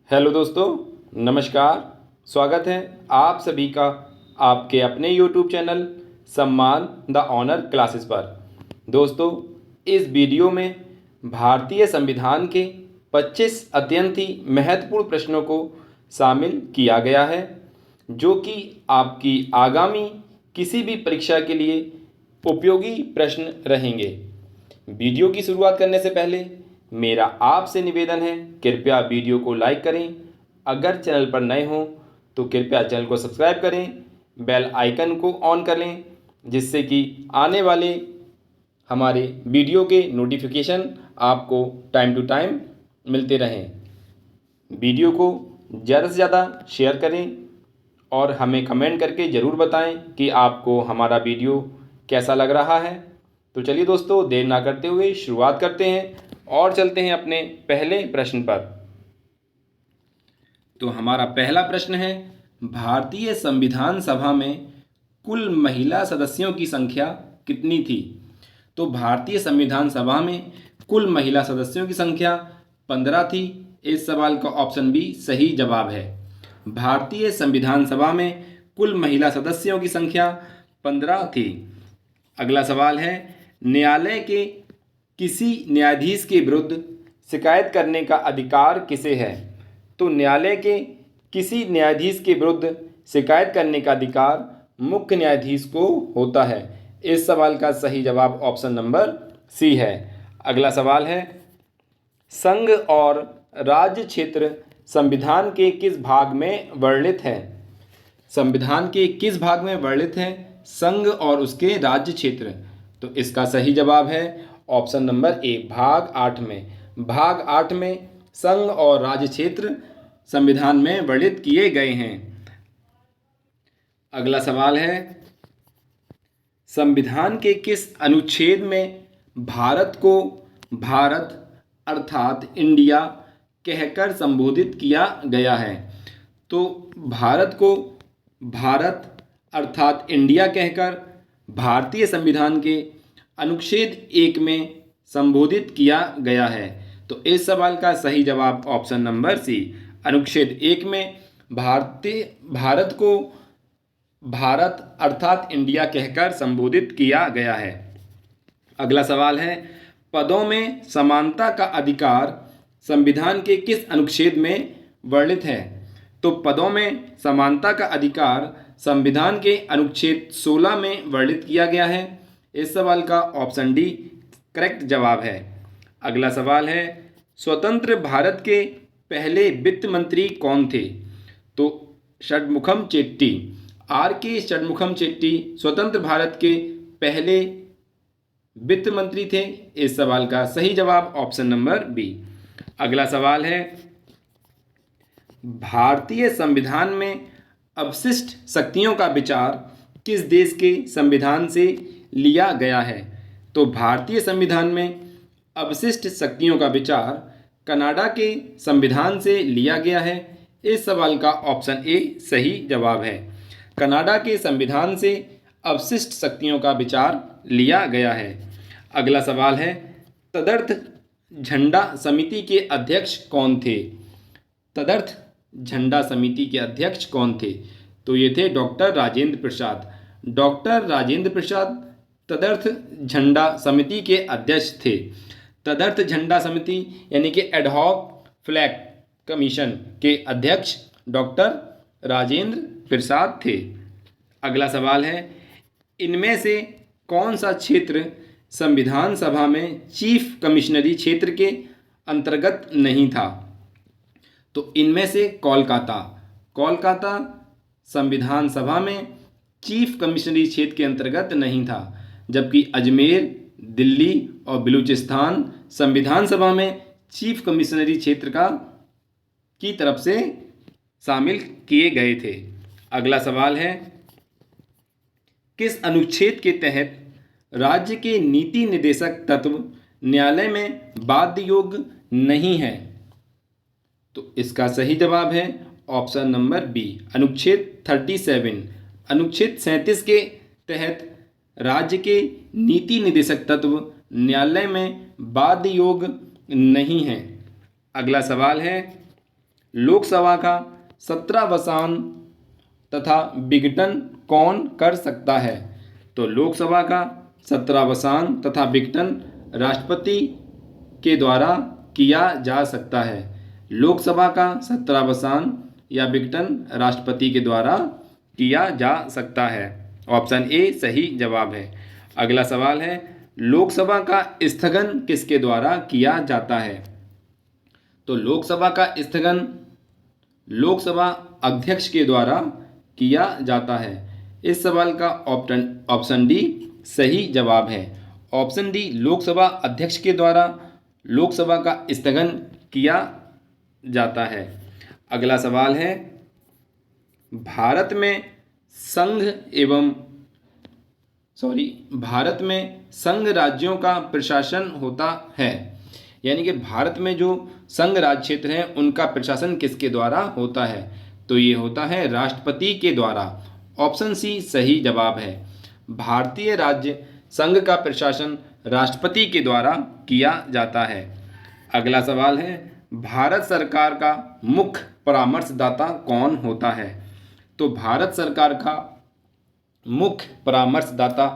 Hello दोस्तों, नमस्कार। स्वागत है आप सभी का आपके अपने यूट्यूब चैनल सम्मान द ऑनर क्लासेस पर। दोस्तों, इस वीडियो में भारतीय संविधान के 25 अत्यंत ही महत्वपूर्ण प्रश्नों को शामिल किया गया है, जो कि आपकी आगामी किसी भी परीक्षा के लिए उपयोगी प्रश्न रहेंगे। वीडियो की शुरुआत करने से पहले मेरा आपसे निवेदन है, कृपया वीडियो को लाइक करें। अगर चैनल पर नए हों तो कृपया चैनल को सब्सक्राइब करें, बेल आइकन को ऑन कर लें, जिससे कि आने वाले हमारे वीडियो के नोटिफिकेशन आपको टाइम टू टाइम मिलते रहें। वीडियो को ज़्यादा से ज़्यादा शेयर करें और हमें कमेंट करके ज़रूर बताएं कि आपको हमारा वीडियो कैसा लग रहा है। तो चलिए दोस्तों, देर ना करते हुए शुरुआत करते हैं और चलते हैं अपने पहले प्रश्न पर। तो हमारा पहला प्रश्न है, भारतीय संविधान सभा में कुल महिला सदस्यों की संख्या कितनी थी? तो भारतीय संविधान सभा में कुल महिला सदस्यों की संख्या 15 थी। इस सवाल का ऑप्शन बी सही जवाब है। भारतीय संविधान सभा में कुल महिला सदस्यों की संख्या 15 थी। अगला सवाल है, न्यायालय के किसी न्यायाधीश के विरुद्ध शिकायत करने का अधिकार किसे है? तो न्यायालय के किसी न्यायाधीश के विरुद्ध शिकायत करने का अधिकार मुख्य न्यायाधीश को होता है। इस सवाल का सही जवाब ऑप्शन नंबर सी है। अगला सवाल है, संघ और राज्य क्षेत्र संविधान के किस भाग में वर्णित हैं? संविधान के किस भाग में वर्णित हैं संघ और उसके राज्य क्षेत्र? तो इसका सही जवाब है ऑप्शन नंबर ए, भाग 8 में। भाग 8 में संघ और राज्य क्षेत्र संविधान में वर्णित किए गए हैं। अगला सवाल है, संविधान के किस अनुच्छेद में भारत को भारत अर्थात इंडिया कहकर संबोधित किया गया है? तो भारत को भारत अर्थात इंडिया कहकर भारतीय संविधान के अनुच्छेद 1 में संबोधित किया गया है। तो इस सवाल का सही जवाब ऑप्शन नंबर सी, अनुच्छेद 1 में भारत को भारत अर्थात इंडिया कहकर संबोधित किया गया है। अगला सवाल है, पदों में समानता का अधिकार संविधान के किस अनुच्छेद में वर्णित है? तो पदों में समानता का अधिकार संविधान के अनुच्छेद 16 में वर्णित किया गया है। इस सवाल का ऑप्शन डी करेक्ट जवाब है। अगला सवाल है, स्वतंत्र भारत के पहले वित्त मंत्री कौन थे? तो षणमुखम चेट्टी, आर के षणमुखम चेट्टी स्वतंत्र भारत के पहले वित्त मंत्री थे। इस सवाल का सही जवाब ऑप्शन नंबर बी। अगला सवाल है, भारतीय संविधान में अवशिष्ट शक्तियों का विचार किस देश के संविधान से लिया गया है? तो भारतीय संविधान में अवशिष्ट शक्तियों का विचार कनाडा के संविधान से लिया गया है। इस सवाल का ऑप्शन ए सही जवाब है। कनाडा के संविधान से अवशिष्ट शक्तियों का विचार लिया गया है। अगला सवाल है, तदर्थ झंडा समिति के अध्यक्ष कौन थे? तदर्थ झंडा समिति के अध्यक्ष कौन थे? तो ये थे डॉक्टर राजेंद्र प्रसाद। डॉक्टर राजेंद्र प्रसाद तदर्थ झंडा समिति के अध्यक्ष थे। तदर्थ झंडा समिति यानी कि एडहॉक फ्लैग कमीशन के अध्यक्ष डॉक्टर राजेंद्र प्रसाद थे। अगला सवाल है, इनमें से कौन सा क्षेत्र संविधान सभा में चीफ कमिश्नरी क्षेत्र के अंतर्गत नहीं था? तो इनमें से कोलकाता संविधान सभा में चीफ कमिश्नरी क्षेत्र के अंतर्गत नहीं था, जबकि अजमेर, दिल्ली और बलूचिस्तान संविधान सभा में चीफ कमिश्नरी क्षेत्र की तरफ से शामिल किए गए थे। अगला सवाल है, किस अनुच्छेद के तहत राज्य के नीति निर्देशक तत्व न्यायालय में बाध्य योग्य नहीं है? तो इसका सही जवाब है ऑप्शन नंबर बी, अनुच्छेद 37। अनुच्छेद 37 के तहत राज्य के नीति निर्देशक तत्व न्यायालय में बाध्य योग्य नहीं है। अगला सवाल है, लोकसभा का 17वां तथा विघटन कौन कर सकता है? तो लोकसभा का 17वां तथा विघटन राष्ट्रपति के द्वारा किया जा सकता है। लोकसभा का 17वां या विघटन राष्ट्रपति के द्वारा किया जा सकता है। ऑप्शन ए सही जवाब है। अगला सवाल है, लोकसभा का स्थगन किसके द्वारा किया जाता है? तो लोकसभा का स्थगन लोकसभा अध्यक्ष के द्वारा किया जाता है। इस सवाल का ऑप्शन डी सही जवाब है। ऑप्शन डी लोकसभा अध्यक्ष के द्वारा लोकसभा का स्थगन किया जाता है। अगला सवाल है, भारत में संघ राज्यों का प्रशासन होता है, यानी कि भारत में जो संघ राज्य क्षेत्र हैं उनका प्रशासन किसके द्वारा होता है? तो ये होता है राष्ट्रपति के द्वारा। ऑप्शन सी सही जवाब है। भारतीय राज्य संघ का प्रशासन राष्ट्रपति के द्वारा किया जाता है। अगला सवाल है, भारत सरकार का मुख्य परामर्शदाता कौन होता है? तो भारत सरकार का मुख्य परामर्शदाता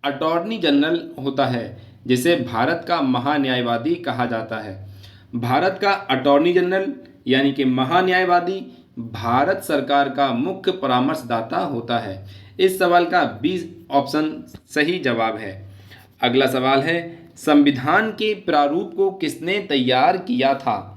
अटॉर्नी जनरल होता है, जिसे भारत का महान्यायवादी कहा जाता है। भारत का अटॉर्नी जनरल यानी कि महान्यायवादी भारत सरकार का मुख्य परामर्शदाता होता है। इस सवाल का बी ऑप्शन सही जवाब है। अगला सवाल है, संविधान के प्रारूप को किसने तैयार किया था?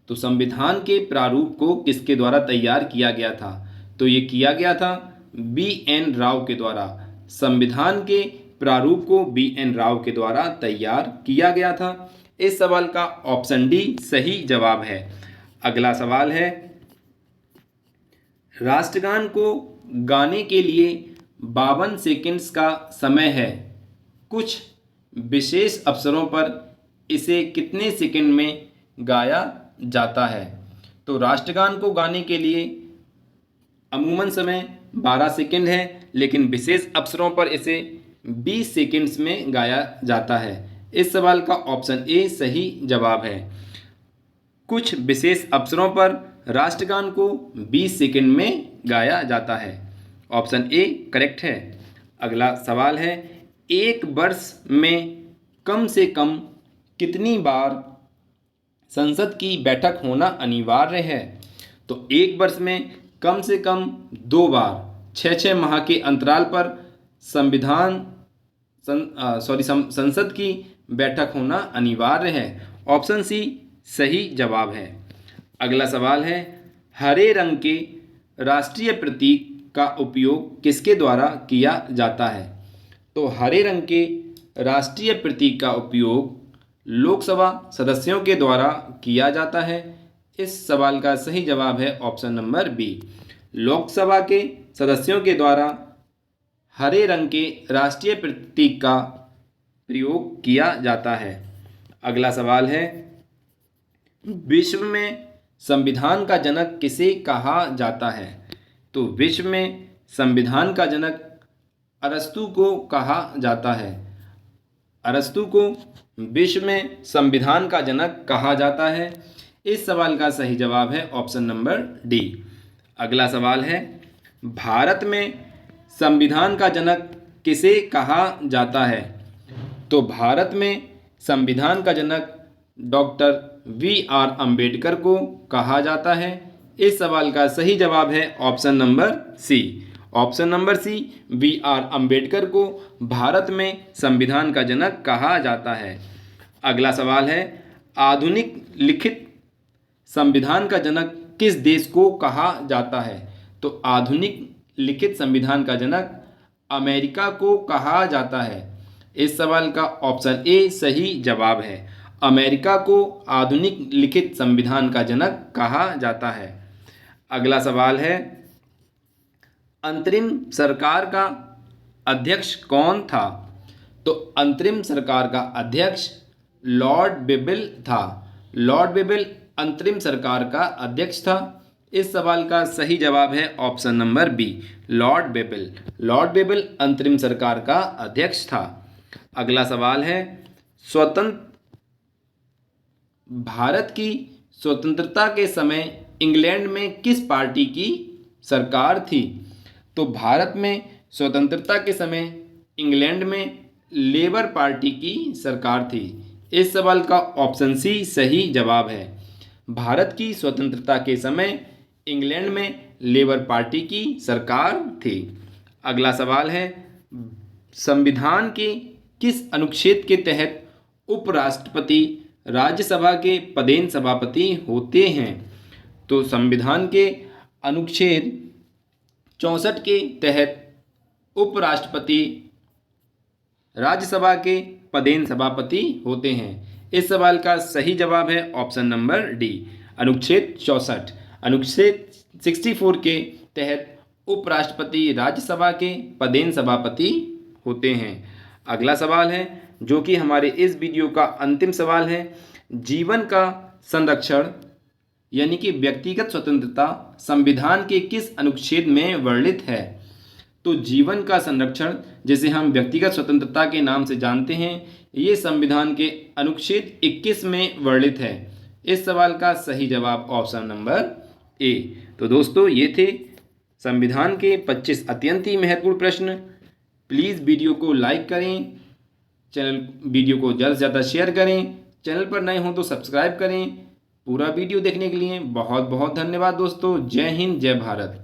तो संविधान के प्रारूप को किसके द्वारा तैयार किया गया था? तो ये किया गया था बी.एन. राव के द्वारा। संविधान के प्रारूप को बी.एन. राव के द्वारा तैयार किया गया था। इस सवाल का ऑप्शन डी सही जवाब है। अगला सवाल है, राष्ट्रगान को गाने के लिए 52 सेकंड्स का समय है। कुछ विशेष अवसरों पर इसे कितने सेकंड में गाया जाता है? तो राष्ट्रगान को गाने के लिए अमूमन समय 12 सेकंड है, लेकिन विशेष अवसरों पर इसे 20 सेकंड्स में गाया जाता है। इस सवाल का ऑप्शन ए सही जवाब है। कुछ विशेष अवसरों पर राष्ट्रगान को 20 सेकंड में गाया जाता है। ऑप्शन ए करेक्ट है। अगला सवाल है, एक वर्ष में कम से कम कितनी बार संसद की बैठक होना अनिवार्य है? तो एक वर्ष में कम से कम 2 बार 6 माह के अंतराल पर संसद की बैठक होना अनिवार्य है। ऑप्शन सी सही जवाब है। अगला सवाल है, हरे रंग के राष्ट्रीय प्रतीक का उपयोग किसके द्वारा किया जाता है? तो हरे रंग के राष्ट्रीय प्रतीक का उपयोग लोकसभा सदस्यों के द्वारा किया जाता है। इस सवाल का सही जवाब है ऑप्शन नंबर बी। लोकसभा के सदस्यों के द्वारा हरे रंग के राष्ट्रीय प्रतीक का प्रयोग किया जाता है। अगला सवाल है, विश्व में संविधान का जनक किसे कहा जाता है? तो विश्व में संविधान का जनक अरस्तु को कहा जाता है। अरस्तु को विश्व में संविधान का जनक कहा जाता है। इस सवाल का सही जवाब है ऑप्शन नंबर डी। अगला सवाल है, भारत में संविधान का जनक किसे कहा जाता है? तो भारत में संविधान का जनक डॉक्टर वी.आर. अंबेडकर को कहा जाता है। इस सवाल का सही जवाब है option number C. Option number C, V R. Ambedkar को भारत में संविधान का जनक कहा जाता है। अगला सवाल है, आधुनिक लिखित संविधान का जनक किस देश को कहा जाता है? तो आधुनिक लिखित संविधान का जनक अमेरिका को कहा जाता है। इस सवाल का ऑप्शन ए सही जवाब है। अमेरिका को आधुनिक लिखित संविधान का जनक कहा जाता है। अगला सवाल है, अंतरिम सरकार का अध्यक्ष कौन था? तो अंतरिम सरकार का अध्यक्ष लॉर्ड बिबिल था। लॉर्ड बिबिल अंतरिम सरकार का अध्यक्ष था। इस सवाल का सही जवाब है option number B, Lord Wavell. Lord Wavell अंतरिम सरकार का अध्यक्ष था। अगला सवाल है, भारत की स्वतंत्रता के समय इंग्लैंड में किस पार्टी की सरकार थी? तो भारत में स्वतंत्रता के समय इंग्लैंड में लेबर पार्टी की सरकार थी। इस सवाल का ऑप्शन सी सही जवाब है। भारत की स्वतंत्रता के समय इंग्लैंड में लेबर पार्टी की सरकार थी। अगला सवाल है, संविधान के किस अनुच्छेद के तहत उपराष्ट्रपति राज्यसभा के पदेन सभापति होते हैं? तो संविधान के अनुच्छेद 64 के तहत उपराष्ट्रपति राज्यसभा के पदेन सभापति होते हैं। इस सवाल का सही जवाब है ऑप्शन नंबर डी, अनुच्छेद 64। अनुच्छेद 64 के तहत उपराष्ट्रपति राज्यसभा के पदेन सभापति होते हैं। अगला सवाल है, जो कि हमारे इस वीडियो का अंतिम सवाल है, जीवन का संरक्षण यानी कि व्यक्तिगत स्वतंत्रता संविधान के किस अनुच्छेद में वर्णित है? तो जीवन का संरक्षण, जिसे हम व्यक्तिगत स्वतंत्रता के नाम से जानते हैं, ये संविधान के अनुच्छेद 21 में वर्णित है। इस सवाल का सही जवाब ऑप्शन नंबर ए। तो दोस्तों, ये थे संविधान के 25 अत्यंत ही महत्वपूर्ण प्रश्न। प्लीज़ वीडियो को लाइक करें, वीडियो को ज़्यादा से ज़्यादा शेयर करें, चैनल पर नए हों तो सब्सक्राइब करें। पूरा वीडियो देखने के लिए बहुत बहुत धन्यवाद दोस्तों। जय हिंद, जय भारत।